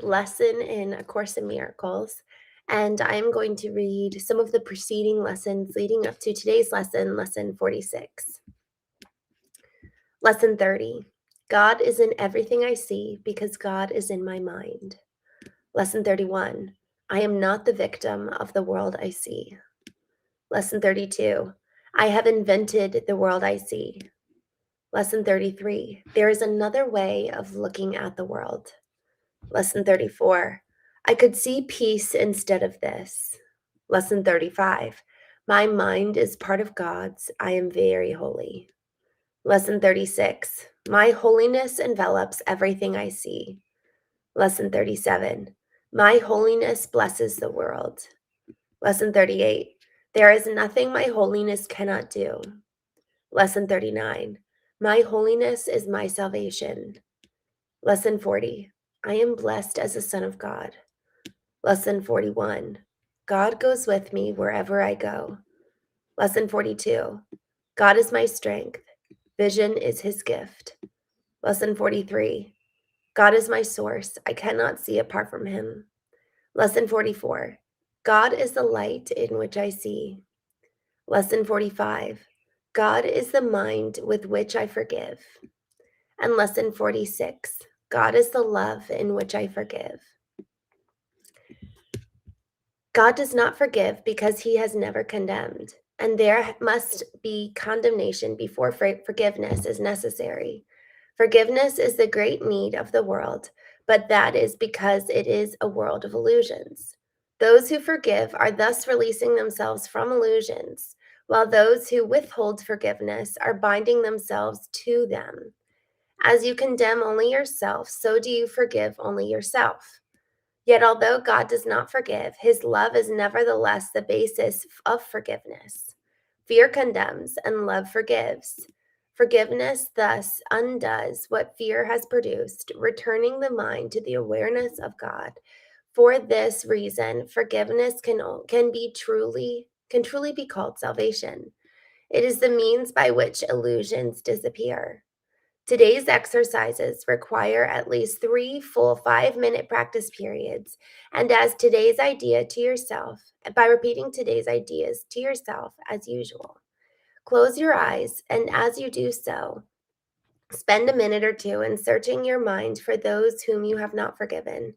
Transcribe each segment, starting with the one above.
lesson in A Course in Miracles, and I'm going to read some of the preceding lessons leading up to today's lesson, lesson 46. Lesson 30. God is in everything I see because God is in my mind. Lesson 31. I am not the victim of the world I see. Lesson 32. I have invented the world I see. Lesson 33. There is another way of looking at the world. Lesson 34. I could see peace instead of this. Lesson 35. My mind is part of God's. I am very holy. Lesson 36. My holiness envelops everything I see. Lesson 37. My holiness blesses the world. Lesson 38. There is nothing my holiness cannot do. Lesson 39. My holiness is my salvation. Lesson 40. I am blessed as a son of God. Lesson 41. God goes with me wherever I go. Lesson 42. God is my strength. Vision is his gift. Lesson 43. God is my source. I cannot see apart from him. Lesson 44. God is the light in which I see. Lesson 45. God is the mind with which I forgive. And lesson 46. God is the love in which I forgive. God does not forgive because he has never condemned, and there must be condemnation before forgiveness is necessary. Forgiveness is the great need of the world, but that is because it is a world of illusions. Those who forgive are thus releasing themselves from illusions, while those who withhold forgiveness are binding themselves to them. As you condemn only yourself, so do you forgive only yourself. Yet, although God does not forgive, his love is nevertheless the basis of forgiveness. Fear condemns and love forgives. Forgiveness thus undoes what fear has produced, returning the mind to the awareness of God. For this reason, forgiveness can truly be called salvation. It is the means by which illusions disappear. Today's exercises require at least 3 full 5-minute practice periods. And as today's idea to yourself, by repeating today's ideas to yourself as usual, close your eyes, and as you do so, spend a minute or two in searching your mind for those whom you have not forgiven.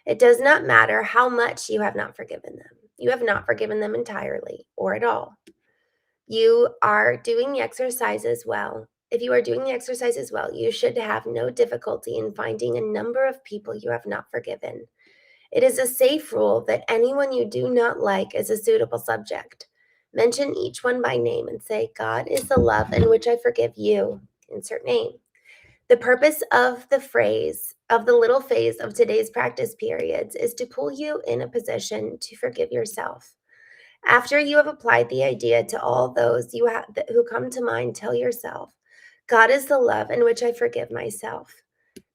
It does not matter how much you have not forgiven them. You have not forgiven them entirely or at all. You are doing the exercises well. If you are doing the exercises well, you should have no difficulty in finding a number of people you have not forgiven. It is a safe rule that anyone you do not like is a suitable subject. Mention each one by name and say, God is the love in which I forgive you. Insert name. The purpose of the little phase of today's practice periods is to pull you in a position to forgive yourself. After you have applied the idea to all those who come to mind, tell yourself, God is the love in which I forgive myself.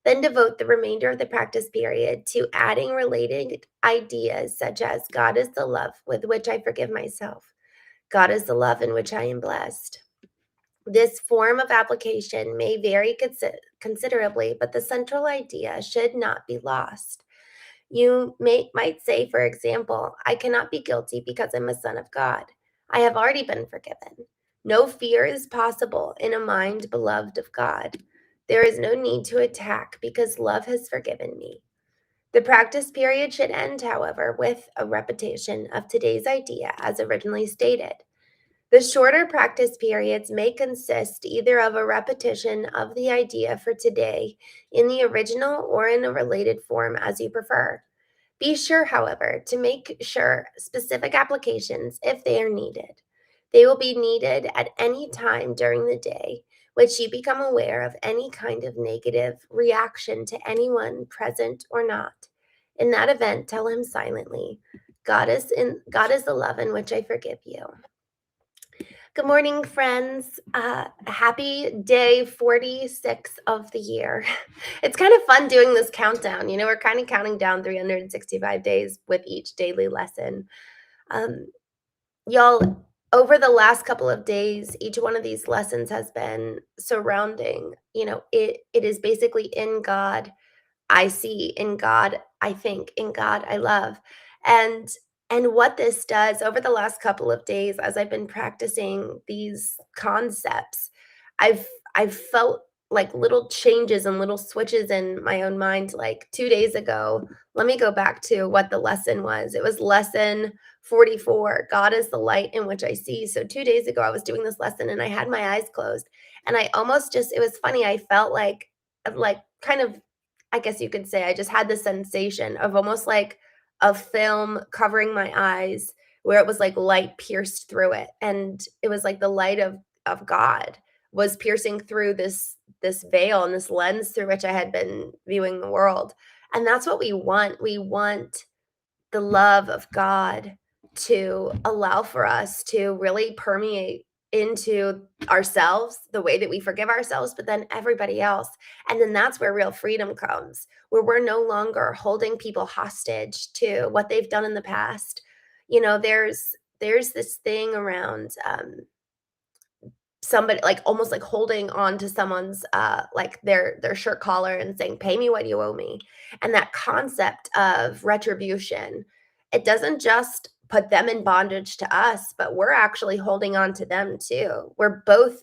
Then devote the remainder of the practice period to adding related ideas such as God is the love with which I forgive myself. God is the love in which I am blessed. This form of application may vary considerably, but the central idea should not be lost. You might say, for example, I cannot be guilty because I'm a son of God. I have already been forgiven. No fear is possible in a mind beloved of God. There is no need to attack because love has forgiven me. The practice period should end, however, with a repetition of today's idea as originally stated. The shorter practice periods may consist either of a repetition of the idea for today in the original or in a related form as you prefer. Be sure, however, to make sure specific applications, if they are needed. They will be needed at any time during the day, which you become aware of any kind of negative reaction to anyone present or not. In that event, tell him silently, God is the love in which I forgive you. Good morning, friends. Happy day 46 of the year. It's kind of fun doing this countdown. We're kind of counting down 365 days with each daily lesson. Y'all, over the last couple of days, each one of these lessons has been surrounding, it is basically in God, I see in God, I think, in God I love. And what this does over the last couple of days as I've been practicing these concepts, I've I've felt like little changes and little switches in my own mind. Like 2 days ago, let me go back to what the lesson was. It was lesson 44, God is the light in which I see. So 2 days ago I was doing this lesson and I had my eyes closed and I almost just, it was funny, I felt like kind of, I guess you could say, I just had the sensation of almost like a film covering my eyes where it was like light pierced through it, and it was like the light of God was piercing through this veil and this lens through which I had been viewing the world. And that's what we want. We want the love of God to allow for us to really permeate into ourselves, the way that we forgive ourselves, but then everybody else. And then that's where real freedom comes, where we're no longer holding people hostage to what they've done in the past. You know, there's this thing around somebody like almost like holding on to someone's like their shirt collar and saying, pay me what you owe me. And that concept of retribution, it doesn't just put them in bondage to us, but we're actually holding on to them too. We're both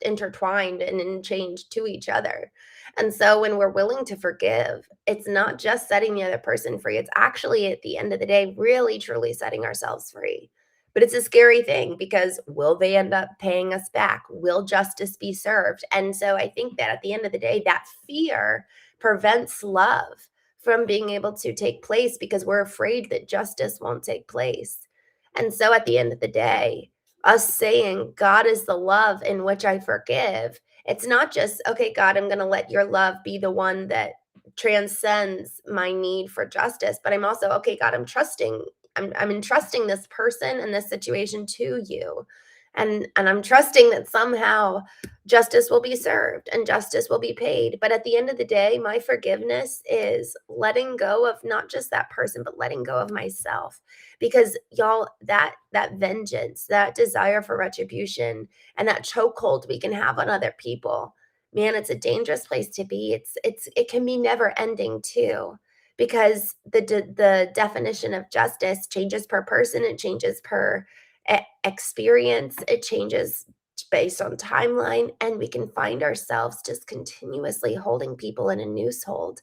intertwined and in change to each other. And so when we're willing to forgive, it's not just setting the other person free, it's actually at the end of the day really truly setting ourselves free. But it's a scary thing because will they end up paying us back? Will justice be served? And so I think that at the end of the day, that fear prevents love from being able to take place because we're afraid that justice won't take place. And so at the end of the day, us saying, God is the love in which I forgive, it's not just, okay, God, I'm going to let your love be the one that transcends my need for justice, but I'm also, okay, God, I'm entrusting this person and this situation to you. And I'm trusting that somehow justice will be served and justice will be paid. But at the end of the day, my forgiveness is letting go of not just that person, but letting go of myself. Because y'all, that vengeance, that desire for retribution, and that chokehold we can have on other people, man, it's a dangerous place to be. It can be never ending too, because the definition of justice changes per person, it changes per experience, it changes based on timeline, and we can find ourselves just continuously holding people in a noose hold.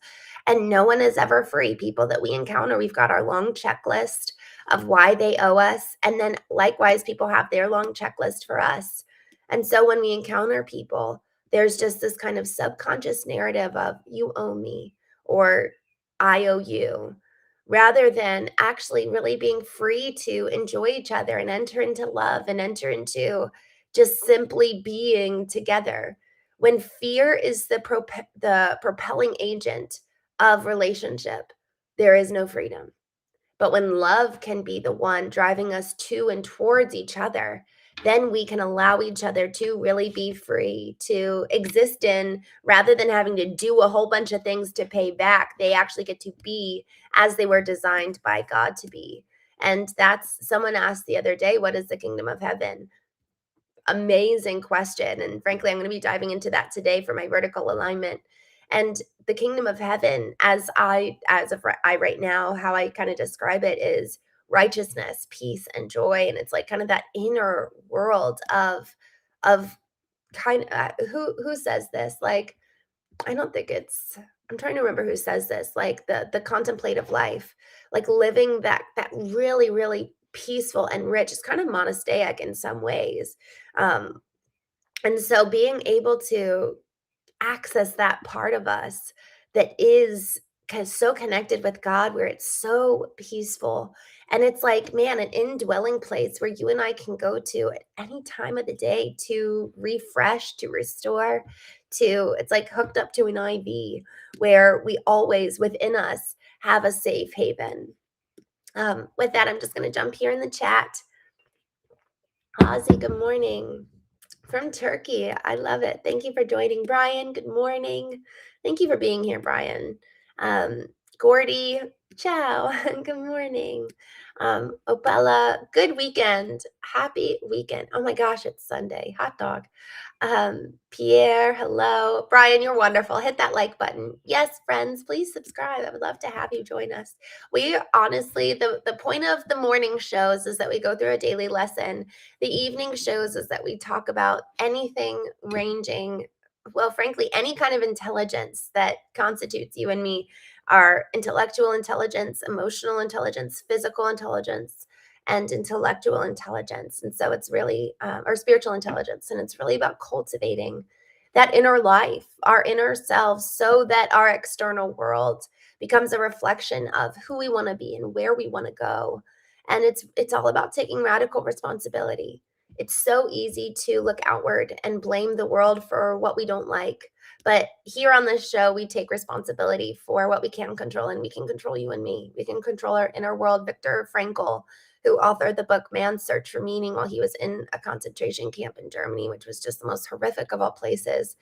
And no one is ever free. People that we encounter, we've got our long checklist of why they owe us, and then likewise people have their long checklist for us. And so when we encounter people, there's just this kind of subconscious narrative of you owe me, or I owe you, rather than actually really being free to enjoy each other and enter into love and enter into just simply being together. When fear is the propelling agent of relationship, there is no freedom. But when love can be the one driving us to and towards each other, then we can allow each other to really be free to exist in, rather than having to do a whole bunch of things to pay back. They actually get to be as they were designed by God to be. And that's, someone asked the other day, what is the kingdom of heaven? Amazing question. And frankly, I'm going to be diving into that today for my vertical alignment. And the kingdom of heaven, I right now, how I kind of describe it is righteousness, peace, and joy. And it's like kind of that inner world of kind of who says this? Like, I don't think it's, I'm trying to remember who says this, like the contemplative life, like living that really, really peaceful and rich. It's kind of monastic in some ways. Um, and so being able to access that part of us that is so connected with God, where it's so peaceful. And it's like, man, an indwelling place where you and I can go to at any time of the day to refresh, to restore, to, it's like hooked up to an IV where we always within us have a safe haven. With that, I'm just going to jump here in the chat. Ozzy, good morning from Turkey. I love it. Thank you for joining, Brian. Good morning. Thank you for being here, Brian. Um, Gordy, Ciao. Good morning. Opella, good weekend. Happy weekend. Oh my gosh, it's Sunday. Hot dog. Pierre, hello. Brian, you're wonderful. Hit that like button. Yes, friends, please subscribe. I would love to have you join us. We honestly, the point of the morning shows is that we go through a daily lesson. The evening shows is that we talk about anything ranging, well, frankly, any kind of intelligence that constitutes you and me, our intellectual intelligence, emotional intelligence, physical intelligence, and intellectual intelligence. And so it's really, or spiritual intelligence. And it's really about cultivating that inner life, our inner selves, so that our external world becomes a reflection of who we want to be and where we want to go. And it's all about taking radical responsibility. It's so easy to look outward and blame the world for what we don't like. But here on this show, we take responsibility for what we can control, and we can control you and me. We can control our inner world. Viktor Frankl, who authored the book Man's Search for Meaning while he was in a concentration camp in Germany, which was just the most horrific of all places.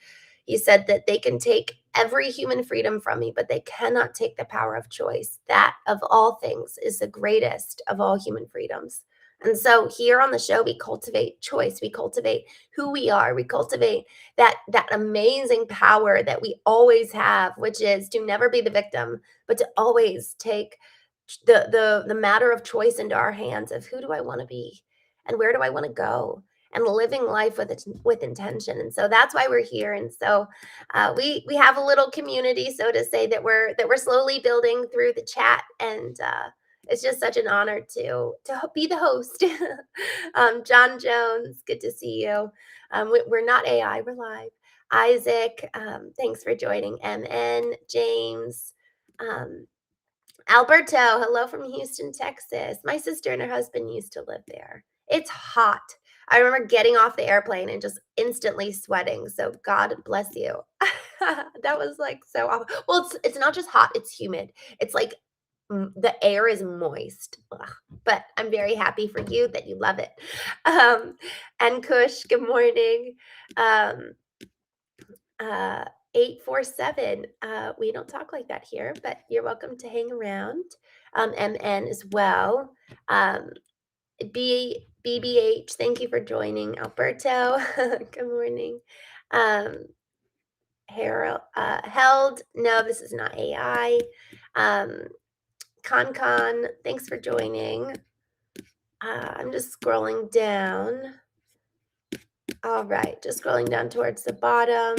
He said that they can take every human freedom from me, but they cannot take the power of choice. That, of all things, is the greatest of all human freedoms. And so here on the show, we cultivate choice. We cultivate who we are. We cultivate that amazing power that we always have, which is to never be the victim, but to always take the matter of choice into our hands of who do I want to be and where do I want to go, and living life with intention. And so that's why we're here. And so we have a little community, so to say, that we're slowly building through the chat. And it's just such an honor to be the host. John Jones, good to see you. We're not AI, we're live. Isaac, thanks for joining. MN, James, um, Alberto, hello from Houston, Texas. My sister and her husband used to live there. It's hot. I remember getting off the airplane and just instantly sweating. So God bless you. That was like so awful. Well, it's not just hot, it's humid. It's like the air is moist. Ugh. But I'm very happy for you that you love it. And Kush, good morning. Um, uh 847, we don't talk like that here, but you're welcome to hang around. MN as well. um BBH, thank you for joining. Alberto, good morning. um Harold, held, no, this is not AI. um Con, thanks for joining. I'm just scrolling down. All right, just scrolling down towards the bottom.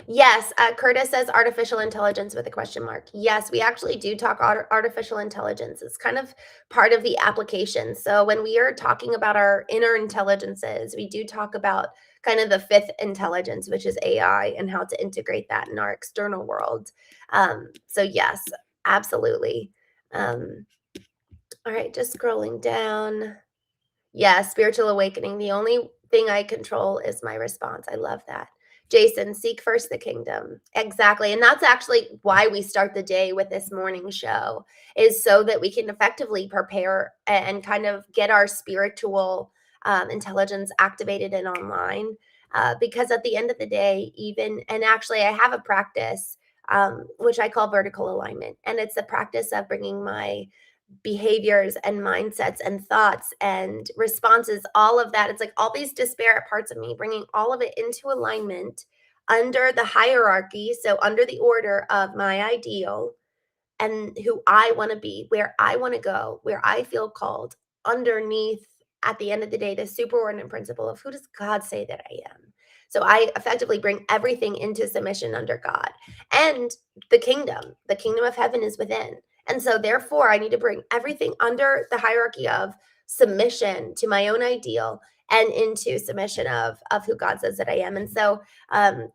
Yes, Curtis says artificial intelligence with a question mark. Yes, we actually do talk artificial intelligence. It's kind of part of the application. So when we are talking about our inner intelligences, we do talk about kind of the fifth intelligence, which is AI, and how to integrate that in our external world. So yes, absolutely. Um, all right, just scrolling down. Yeah, spiritual awakening. The only thing I control is my response. I love that. Jason, seek first the kingdom. Exactly. And that's actually why we start the day with this morning show, is so that we can effectively prepare and kind of get our spiritual intelligence activated and online. Because at the end of the day, even, and actually, I have a practice which I call vertical alignment. And it's the practice of bringing my behaviors and mindsets and thoughts and responses, all of that. It's like all these disparate parts of me, bringing all of it into alignment under the hierarchy. So, under the order of my ideal and who I want to be, where I want to go, where I feel called, underneath, at the end of the day, the superordinate principle of who does God say that I am? So I effectively bring everything into submission under God and the kingdom. The kingdom of heaven is within. And so therefore I need to bring everything under the hierarchy of submission to my own ideal and into submission of who God says that I am. And so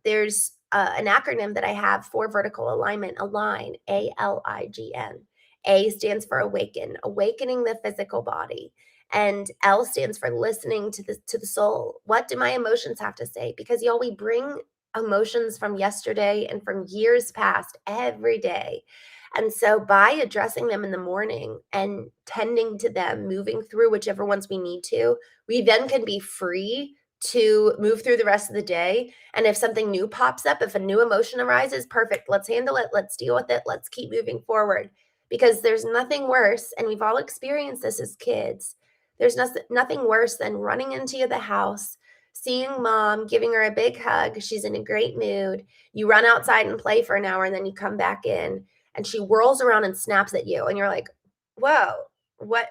there's an acronym that I have for vertical alignment: ALIGN, ALIGN. A stands for awaken, awakening the physical body. And L stands for listening to the soul. What do my emotions have to say? Because y'all, we bring emotions from yesterday and from years past every day. And so by addressing them in the morning and tending to them, moving through whichever ones we need to, we then can be free to move through the rest of the day. And if something new pops up, if a new emotion arises, perfect. Let's handle it. Let's deal with it. Let's keep moving forward. Because there's nothing worse, and we've all experienced this as kids. There's nothing worse than running into the house, seeing mom, giving her a big hug. She's in a great mood. You run outside and play for an hour, and then you come back in, and she whirls around and snaps at you. And you're like, whoa, what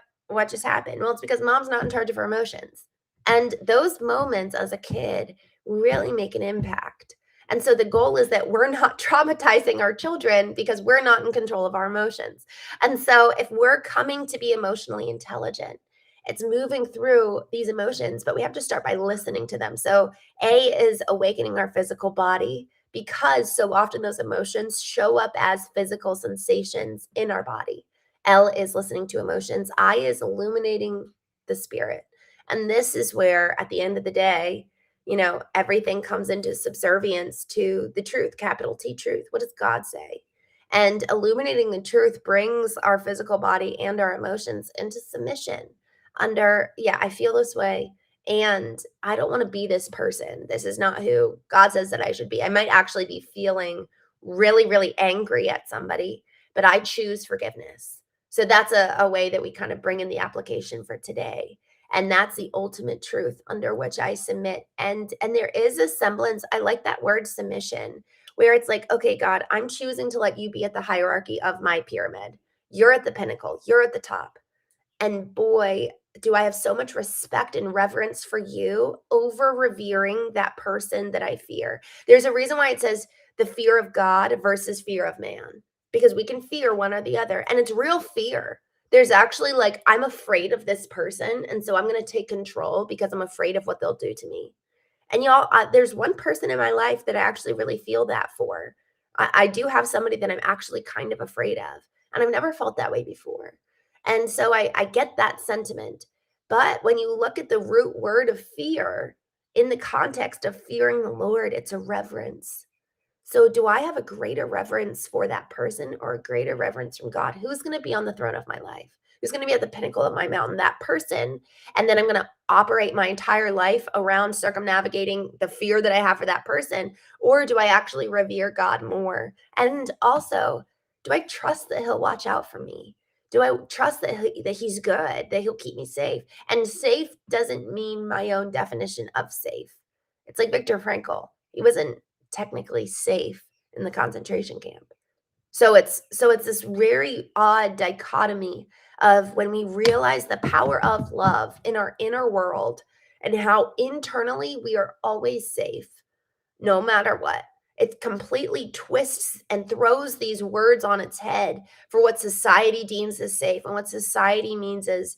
just happened? Well, it's because mom's not in charge of her emotions. And those moments as a kid really make an impact. And so the goal is that we're not traumatizing our children because we're not in control of our emotions. And so if we're coming to be emotionally intelligent, it's moving through these emotions, but we have to start by listening to them. So A is awakening our physical body because so often those emotions show up as physical sensations in our body. L is listening to emotions. I is illuminating the spirit. And this is where, at the end of the day, everything comes into subservience to the truth, capital T truth. What does God say? And illuminating the truth brings our physical body and our emotions into submission under, yeah, I feel this way. And I don't want to be this person. This is not who God says that I should be. I might actually be feeling really, really angry at somebody, but I choose forgiveness. So that's a way that we kind of bring in the application for today. And that's the ultimate truth under which I submit. And there is a semblance, I like that word submission, where it's like, okay, God, I'm choosing to let you be at the hierarchy of my pyramid. You're at the pinnacle, you're at the top. And boy, do I have so much respect and reverence for you over revering that person that I fear. There's a reason why it says the fear of God versus fear of man, because we can fear one or the other. And it's real fear. There's actually like, I'm afraid of this person. And so I'm going to take control because I'm afraid of what they'll do to me. And y'all, there's one person in my life that I actually really feel that for. I do have somebody that I'm actually kind of afraid of. And I've never felt that way before. And so I get that sentiment. But when you look at the root word of fear in the context of fearing the Lord, it's a reverence. So, do I have a greater reverence for that person or a greater reverence from God? Who's going to be on the throne of my life? Who's going to be at the pinnacle of my mountain? That person. And then I'm going to operate my entire life around circumnavigating the fear that I have for that person. Or do I actually revere God more? And also, do I trust that He'll watch out for me? Do I trust that He's good, that He'll keep me safe? And safe doesn't mean my own definition of safe. It's like Viktor Frankl. He wasn't technically safe in the concentration camp. So it's this very odd dichotomy of when we realize the power of love in our inner world and how internally we are always safe no matter what. It completely twists and throws these words on its head for what society deems as safe and what society means as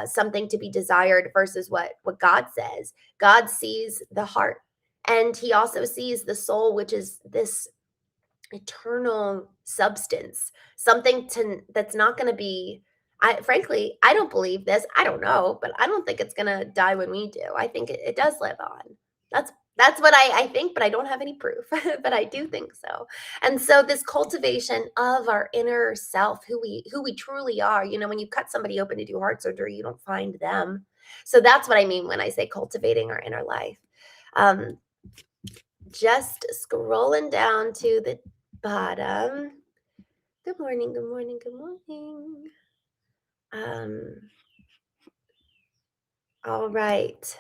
something to be desired versus what God says. God sees the heart, and He also sees the soul, which is this eternal substance, something that's not going to be. I frankly, I don't believe this. I don't know, but I don't think it's going to die when we do. I think it does live on. That's what I think, but I don't have any proof. But I do think so. And so this cultivation of our inner self, who we truly are. When you cut somebody open to do heart surgery, you don't find them. So that's what I mean when I say cultivating our inner life. Um, just scrolling down to the bottom. Good morning, good morning, good morning. Um, all right.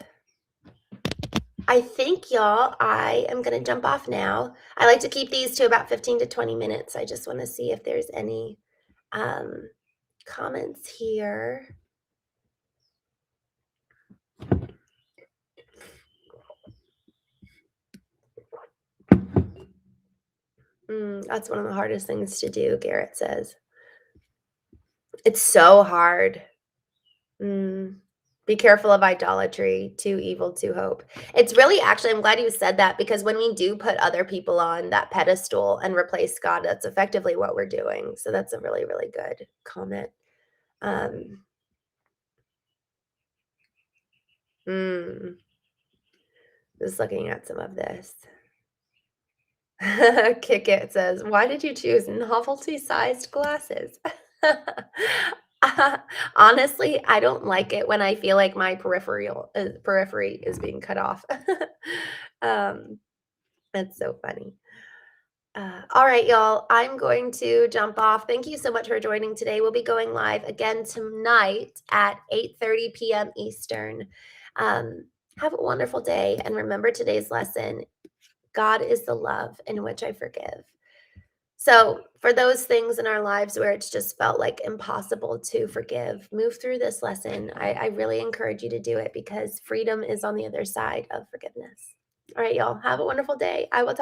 I think, y'all, I am going to jump off now. I like to keep these to about 15 to 20 minutes. I just want to see if there's any um, comments here. That's one of the hardest things to do, Garrett says. It's so hard. Be careful of idolatry, too evil to hope. It's really actually, I'm glad you said that, because when we do put other people on that pedestal and replace God, that's effectively what we're doing. So that's a really, really good comment. Um, just looking at some of this. Kick It says, why did you choose novelty-sized glasses? Honestly, I don't like it when I feel like my periphery is being cut off. Um, that's so funny. All right, y'all. I'm going to jump off. Thank you so much for joining today. We'll be going live again tonight at 8:30 p.m. Eastern. Um, have a wonderful day, and remember today's lesson: God is the love in which I forgive. So, for those things in our lives where it's just felt like impossible to forgive, move through this lesson. I really encourage you to do it because freedom is on the other side of forgiveness. All right, y'all. Have a wonderful day. I will talk.